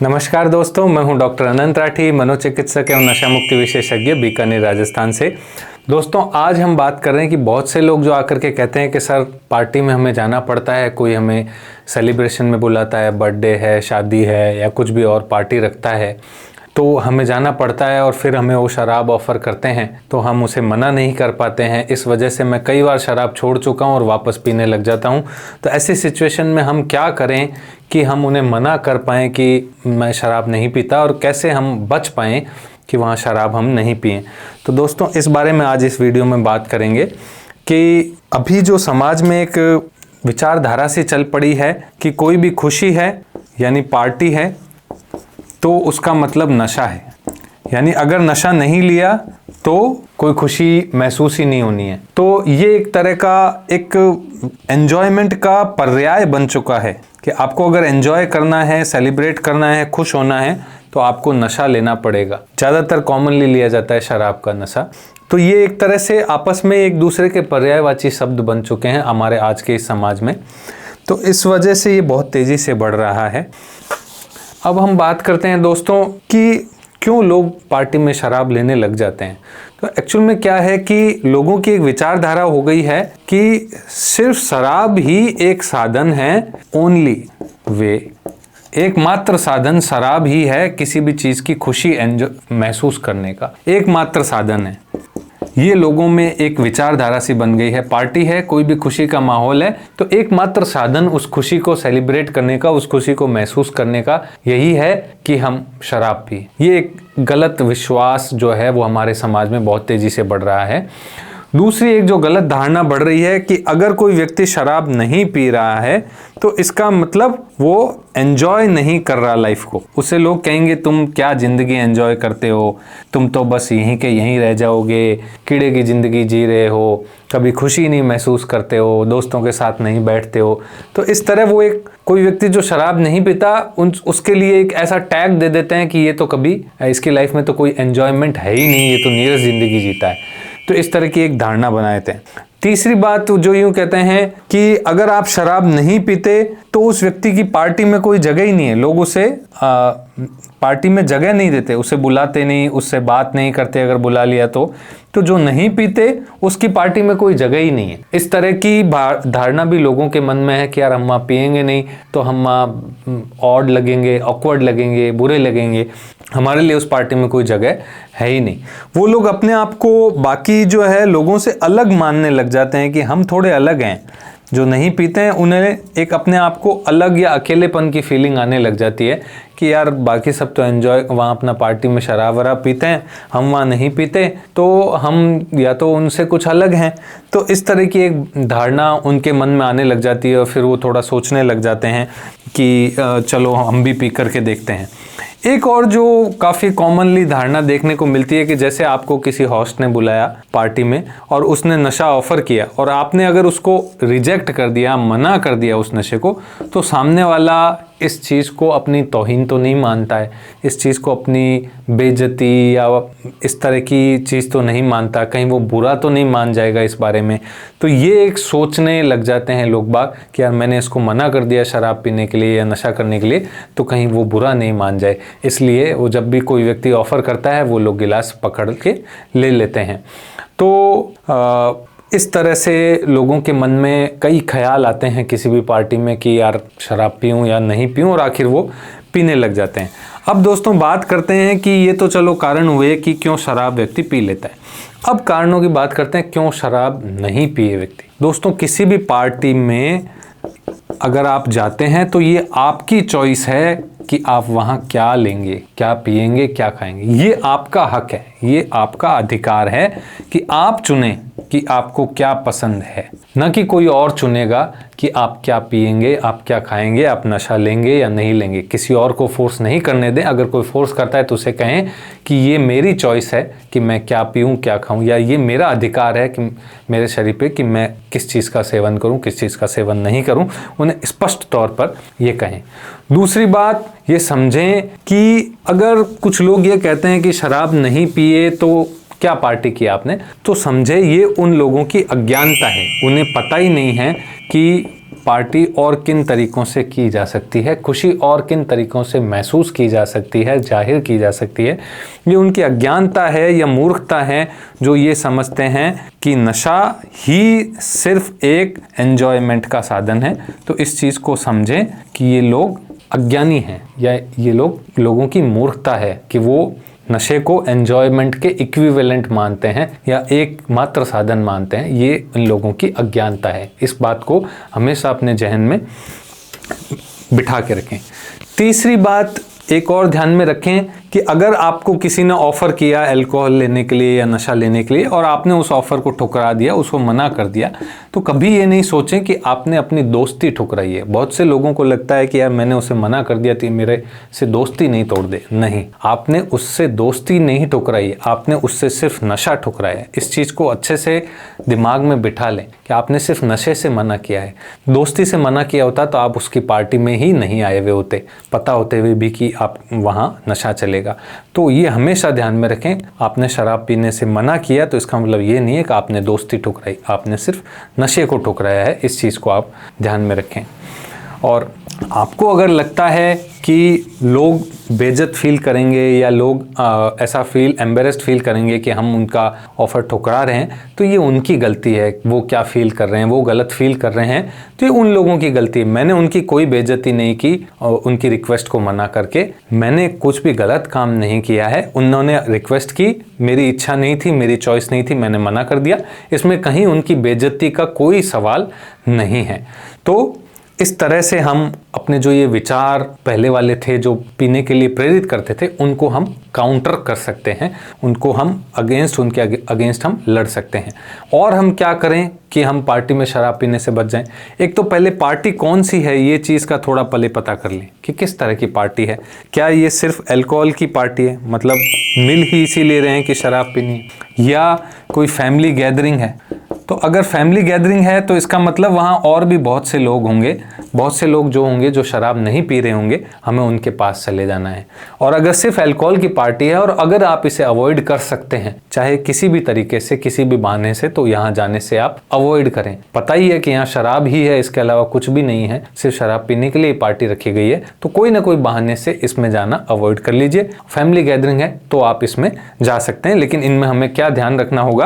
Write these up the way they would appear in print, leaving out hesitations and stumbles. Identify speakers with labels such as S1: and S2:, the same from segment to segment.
S1: नमस्कार दोस्तों, मैं हूं डॉक्टर अनंत राठी, मनोचिकित्सक एवं नशा मुक्ति विशेषज्ञ, बीकानेर राजस्थान से। दोस्तों, आज हम बात कर रहे हैं कि बहुत से लोग जो आकर के कहते हैं कि सर पार्टी में हमें जाना पड़ता है, कोई हमें सेलिब्रेशन में बुलाता है, बर्थडे है, शादी है या कुछ भी और पार्टी रखता है तो हमें जाना पड़ता है और फिर हमें वो शराब ऑफ़र करते हैं तो हम उसे मना नहीं कर पाते हैं। इस वजह से मैं कई बार शराब छोड़ चुका हूँ और वापस पीने लग जाता हूँ। तो ऐसी सिचुएशन में हम क्या करें कि हम उन्हें मना कर पाएँ कि मैं शराब नहीं पीता, और कैसे हम बच पाएँ कि वहाँ शराब हम नहीं पिएँ। तो दोस्तों, इस बारे में आज इस वीडियो में बात करेंगे कि अभी जो समाज में एक विचारधारा सी चल पड़ी है कि कोई भी खुशी है यानी पार्टी है तो उसका मतलब नशा है, यानी अगर नशा नहीं लिया तो कोई खुशी महसूस ही नहीं होनी है। तो ये एक तरह का एक एन्जॉयमेंट का पर्याय बन चुका है कि आपको अगर एन्जॉय करना है, सेलिब्रेट करना है, खुश होना है तो आपको नशा लेना पड़ेगा। ज़्यादातर कॉमनली लिया जाता है शराब का नशा। तो ये एक तरह से आपस में एक दूसरे के पर्यायवाची शब्द बन चुके हैं हमारे आज के इस समाज में। तो इस वजह से ये बहुत तेज़ी से बढ़ रहा है। अब हम बात करते हैं दोस्तों कि क्यों लोग पार्टी में शराब लेने लग जाते हैं। तो एक्चुअल में क्या है कि लोगों की एक विचारधारा हो गई है कि सिर्फ शराब ही एक साधन है, ओनली वे, एकमात्र साधन शराब ही है किसी भी चीज़ की खुशी महसूस करने का, एकमात्र साधन है। ये लोगों में एक विचारधारा सी बन गई है। पार्टी है, कोई भी खुशी का माहौल है तो एकमात्र साधन उस खुशी को सेलिब्रेट करने का, उस खुशी को महसूस करने का यही है कि हम शराब पिए। ये एक गलत विश्वास जो है वो हमारे समाज में बहुत तेज़ी से बढ़ रहा है। दूसरी एक जो गलत धारणा बढ़ रही है कि अगर कोई व्यक्ति शराब नहीं पी रहा है तो इसका मतलब वो एंजॉय नहीं कर रहा लाइफ को। उसे लोग कहेंगे तुम क्या ज़िंदगी एंजॉय करते हो, तुम तो बस यहीं के यहीं रह जाओगे, कीड़े की ज़िंदगी जी रहे हो, कभी खुशी नहीं महसूस करते हो, दोस्तों के साथ नहीं बैठते हो। तो इस तरह वो एक कोई व्यक्ति जो शराब नहीं पीता उसके लिए एक ऐसा टैग दे देते हैं कि ये तो कभी इसकी लाइफ में तो कोई एन्जॉयमेंट है ही नहीं, ये तो नीरस ज़िंदगी जीता है। तो इस तरह की एक धारणा बनाए थे। तीसरी बात जो यूँ कहते हैं कि अगर आप शराब नहीं पीते तो उस व्यक्ति की पार्टी में कोई जगह ही नहीं है, लोग उसे पार्टी में जगह नहीं देते, उसे बुलाते नहीं, उससे बात नहीं करते। अगर बुला लिया तो जो नहीं पीते उसकी पार्टी में कोई जगह ही नहीं है। इस तरह की धारणा भी लोगों के मन में है कि यार हम वहाँ पिएंगे नहीं तो हम ऑड लगेंगे, ऑकवर्ड लगेंगे, बुरे लगेंगे, हमारे लिए उस पार्टी में कोई जगह है ही नहीं। वो लोग अपने आप को बाकी जो है लोगों से अलग मानने लग जाते हैं कि हम थोड़े अलग हैं। जो नहीं पीते हैं उन्हें एक अपने आप को अलग या अकेलेपन की फीलिंग आने लग जाती है कि यार बाकी सब तो एंजॉय वहाँ अपना पार्टी में शराब वराब पीते हैं, हम वहाँ नहीं पीते तो हम या तो उनसे कुछ अलग हैं। तो इस तरह की एक धारणा उनके मन में आने लग जाती है और फिर वो थोड़ा सोचने लग जाते हैं कि चलो हम भी पी करके देखते हैं। एक और जो काफ़ी कॉमनली धारणा देखने को मिलती है कि जैसे आपको किसी होस्ट ने बुलाया पार्टी में और उसने नशा ऑफ़र किया और आपने अगर उसको रिजेक्ट कर दिया, मना कर दिया उस नशे को, तो सामने वाला इस चीज़ को अपनी तौहीन तो नहीं मानता है, इस चीज़ को अपनी बेइज्जती या इस तरह की चीज़ तो नहीं मानता, कहीं वो बुरा तो नहीं मान जाएगा इस बारे में। तो ये एक सोचने लग जाते हैं लोग बाग कि यार मैंने इसको मना कर दिया शराब पीने के लिए या नशा करने के लिए तो कहीं वो बुरा नहीं मान जाए, इसलिए वो जब भी कोई व्यक्ति ऑफ़र करता है वो लोग गिलास पकड़ के ले लेते हैं। तो इस तरह से लोगों के मन में कई ख्याल आते हैं किसी भी पार्टी में कि यार शराब पीऊँ या नहीं पीऊँ, और आखिर वो पीने लग जाते हैं। अब दोस्तों बात करते हैं कि ये तो चलो कारण हुए कि क्यों शराब व्यक्ति पी लेता है। अब कारणों की बात करते हैं क्यों शराब नहीं पिए व्यक्ति। दोस्तों, किसी भी पार्टी में अगर आप जाते हैं तो ये आपकी चॉइस है कि आप वहाँ क्या लेंगे, क्या पिएंगे, क्या खाएंगे। ये आपका हक है, ये आपका अधिकार है कि आप चुनें कि आपको क्या पसंद है, न कि कोई और चुनेगा कि आप क्या पिएंगे, आप क्या खाएंगे, आप नशा लेंगे या नहीं लेंगे। किसी और को फोर्स नहीं करने दें। अगर कोई फोर्स करता है तो उसे कहें कि ये मेरी चॉइस है कि मैं क्या पीऊँ, क्या खाऊँ, या ये मेरा अधिकार है कि मेरे शरीर पे कि मैं किस चीज़ का सेवन करूँ, किस चीज़ का सेवन नहीं करूँ। उन्हें स्पष्ट तौर पर ये कहें। दूसरी बात ये समझें कि अगर कुछ लोग ये कहते हैं कि शराब नहीं पिए तो क्या पार्टी की आपने, तो समझे ये उन लोगों की अज्ञानता है। उन्हें पता ही नहीं है कि पार्टी और किन तरीकों से की जा सकती है, खुशी और किन तरीकों से महसूस की जा सकती है, जाहिर की जा सकती है। ये उनकी अज्ञानता है या मूर्खता है जो ये समझते हैं कि नशा ही सिर्फ एक एन्जॉयमेंट का साधन है। तो इस चीज़ को समझें कि ये लोग अज्ञानी हैं या ये लोगों की मूर्खता है कि वो नशे को एन्जॉयमेंट के इक्विवेलेंट मानते हैं या एक मात्र साधन मानते हैं। ये इन लोगों की अज्ञानता है। इस बात को हमेशा अपने जहन में बिठा के रखें। तीसरी बात एक और ध्यान में रखें कि अगर आपको किसी ने ऑफ़र किया अल्कोहल लेने के लिए या नशा लेने के लिए और आपने उस ऑफ़र को ठुकरा दिया, उसको मना कर दिया, तो कभी ये नहीं सोचें कि आपने अपनी दोस्ती ठुकराई है। बहुत से लोगों को लगता है कि यार मैंने उसे मना कर दिया तो मेरे से दोस्ती नहीं तोड़ दे। नहीं, आपने उससे दोस्ती नहीं ठुकराई है, आपने उससे सिर्फ नशा ठुकराया है। इस चीज़ को अच्छे से दिमाग में बिठा लें कि आपने सिर्फ नशे से मना किया है। दोस्ती से मना किया होता तो आप उसकी पार्टी में ही नहीं आए हुए होते, पता होते हुए भी कि आप वहाँ नशा चलेगा। तो ये हमेशा ध्यान में रखें, आपने शराब पीने से मना किया तो इसका मतलब ये नहीं है कि आपने दोस्ती ठुकराई, आपने सिर्फ नशे को ठुकराया है। इस चीज़ को आप ध्यान में रखें। और आपको अगर लगता है कि लोग बेइज्जत फील करेंगे या लोग ऐसा एम्बेरेस्ड फील करेंगे कि हम उनका ऑफ़र ठुकरा रहे हैं, तो ये उनकी गलती है। वो क्या फील कर रहे हैं, वो गलत फील कर रहे हैं, तो ये उन लोगों की गलती है। मैंने उनकी कोई बेइज्जती नहीं की उनकी रिक्वेस्ट को मना करके, मैंने कुछ भी गलत काम नहीं किया है। उन्होंने रिक्वेस्ट की, मेरी इच्छा नहीं थी, मेरी चॉइस नहीं थी, मैंने मना कर दिया। इसमें कहीं उनकी बेइज्जती का कोई सवाल नहीं है। तो इस तरह से हम अपने जो ये विचार पहले वाले थे जो पीने के लिए प्रेरित करते थे, उनको हम काउंटर कर सकते हैं, उनको हम उनके अगेंस्ट हम लड़ सकते हैं। और हम क्या करें कि हम पार्टी में शराब पीने से बच जाएं। एक तो पहले पार्टी कौन सी है ये चीज़ का थोड़ा पहले पता कर लें कि किस तरह की पार्टी है। क्या ये सिर्फ अल्कोहल की पार्टी है, मतलब मिल ही इसी ले रहे हैं कि शराब पीनी है, या कोई फैमिली गैदरिंग है। तो अगर फैमिली गैदरिंग है तो इसका मतलब वहाँ और भी बहुत से लोग होंगे, बहुत से लोग जो होंगे जो शराब नहीं पी रहे होंगे, हमें उनके पास चले जाना है। और अगर सिर्फ अल्कोहल की पार्टी है और अगर आप इसे अवॉइड कर सकते हैं चाहे किसी भी तरीके से, किसी भी बहाने से, तो यहाँ जाने से आप अवॉइड करें। पता ही है कि यहाँ शराब ही है, इसके अलावा कुछ भी नहीं है, सिर्फ शराब पीने के लिए पार्टी रखी गई है, तो कोई ना कोई बहाने से इसमें जाना अवॉइड कर लीजिए। फैमिली गैदरिंग है तो आप इसमें जा सकते हैं, लेकिन इनमें हमें क्या ध्यान रखना होगा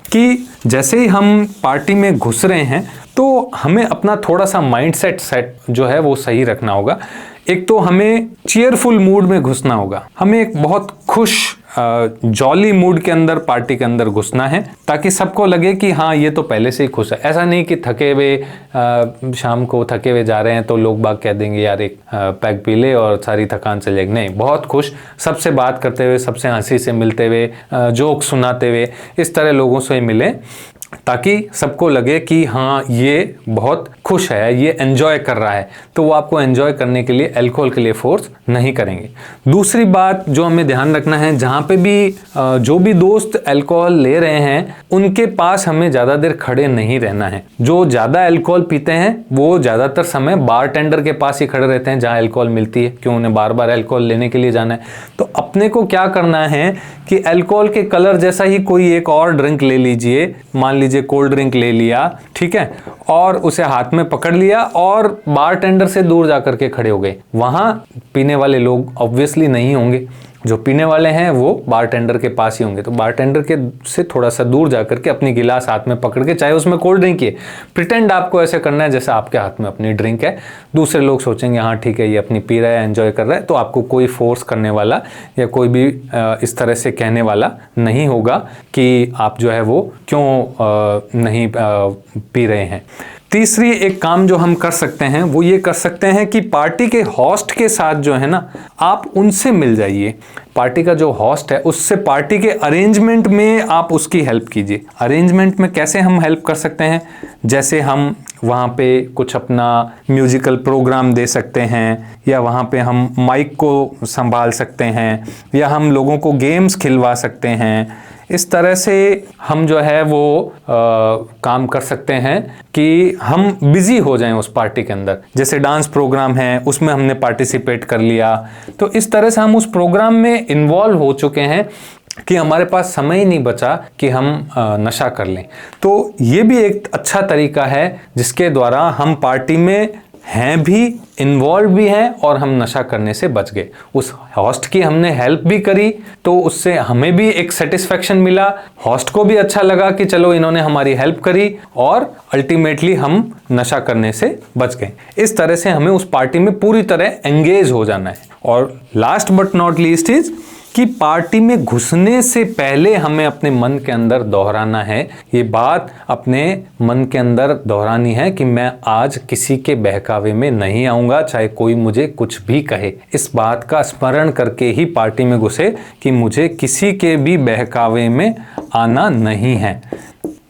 S1: कि जैसे ही हम पार्टी में घुस रहे हैं तो हमें अपना थोड़ा सा माइंडसेट जो है वो सही रखना होगा। एक तो हमें चीयरफुल मूड में घुसना होगा, हमें एक बहुत खुश जॉली मूड के अंदर पार्टी के अंदर घुसना है ताकि सबको लगे कि हाँ ये तो पहले से ही खुश है। ऐसा नहीं कि थके हुए शाम को थके हुए जा रहे हैं तो लोग बाग कह देंगे यार एक पैक पी ले और सारी थकान चले जाएगी। नहीं, बहुत खुश, सबसे बात करते हुए, सबसे हंसी से मिलते हुए, जोक सुनाते हुए, इस तरह लोगों से मिले ताकि सबको लगे कि हाँ ये बहुत खुश है, ये एंजॉय कर रहा है। तो वो आपको एंजॉय करने के लिए अल्कोहल के लिए फोर्स नहीं करेंगे। दूसरी बात जो हमें ध्यान रखना है, जहाँ पे भी जो भी दोस्त अल्कोहल ले रहे हैं उनके पास हमें ज़्यादा देर खड़े नहीं रहना है। जो ज़्यादा अल्कोहल पीते हैं वो ज़्यादातर समय बार टेंडर के पास ही खड़े रहते हैं जहाँ अल्कोहल मिलती है, क्यों उन्हें बार बार अल्कोहल लेने के लिए जाना है। तो अपने को क्या करना है कि अल्कोहल के कलर जैसा ही कोई एक और ड्रिंक ले लीजिए, मान लीजिए कोल्ड ड्रिंक ले लिया, ठीक है, और उसे हाथ में पकड़ लिया और बार टेंडर से दूर जाकर के खड़े हो गए। वहां पीने वाले लोग ऑब्वियसली नहीं होंगे, जो पीने वाले हैं वो बार टेंडर के पास ही होंगे। तो बार टेंडर के से थोड़ा सा दूर जाकर के अपनी गिलास हाथ में पकड़ के, चाहे उसमें कोल्ड ड्रिंक है, प्रिटेंड आपको ऐसे करना है जैसे आपके हाथ में अपनी ड्रिंक है। दूसरे लोग सोचेंगे हाँ ठीक है ये अपनी पी रहा है, एंजॉय कर रहा है, तो आपको कोई फोर्स करने वाला या कोई भी इस तरह से कहने वाला नहीं होगा कि आप जो है वो क्यों नहीं पी रहे हैं। तीसरी एक काम जो हम कर सकते हैं वो ये कर सकते हैं कि पार्टी के होस्ट के साथ जो है ना, आप उनसे मिल जाइए। पार्टी का जो होस्ट है उससे पार्टी के अरेंजमेंट में आप उसकी हेल्प कीजिए। अरेंजमेंट में कैसे हम हेल्प कर सकते हैं, जैसे हम वहाँ पे कुछ अपना म्यूजिकल प्रोग्राम दे सकते हैं, या वहाँ पे हम माइक को संभाल सकते हैं, या हम लोगों को गेम्स खिलवा सकते हैं। इस तरह से हम जो है वो काम कर सकते हैं कि हम बिजी हो जाएं उस पार्टी के अंदर। जैसे डांस प्रोग्राम है उसमें हमने पार्टिसिपेट कर लिया, तो इस तरह से हम उस प्रोग्राम में इन्वॉल्व हो चुके हैं कि हमारे पास समय ही नहीं बचा कि हम नशा कर लें। तो ये भी एक अच्छा तरीका है जिसके द्वारा हम पार्टी में हैं भी, इन्वॉल्व भी हैं और हम नशा करने से बच गए। उस होस्ट की हमने हेल्प भी करी तो उससे हमें भी एक सेटिस्फेक्शन मिला, होस्ट को भी अच्छा लगा कि चलो इन्होंने हमारी हेल्प करी और अल्टीमेटली हम नशा करने से बच गए। इस तरह से हमें उस पार्टी में पूरी तरह एंगेज हो जाना है। और last but not least is कि पार्टी में घुसने से पहले हमें अपने मन के अंदर दोहराना है, ये बात अपने मन के अंदर दोहरानी है कि मैं आज किसी के बहकावे में नहीं आऊँगा, चाहे कोई मुझे कुछ भी कहे। इस बात का स्मरण करके ही पार्टी में घुसे कि मुझे किसी के भी बहकावे में आना नहीं है,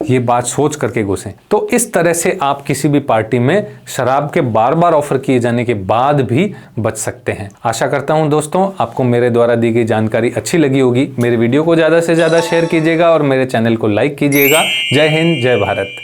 S1: ये बात सोच करके घुसें। तो इस तरह से आप किसी भी पार्टी में शराब के बार बार ऑफर किए जाने के बाद भी बच सकते हैं। आशा करता हूं दोस्तों आपको मेरे द्वारा दी गई जानकारी अच्छी लगी होगी। मेरे वीडियो को ज़्यादा से ज़्यादा शेयर कीजिएगा और मेरे चैनल को लाइक कीजिएगा। जय हिंद, जय भारत।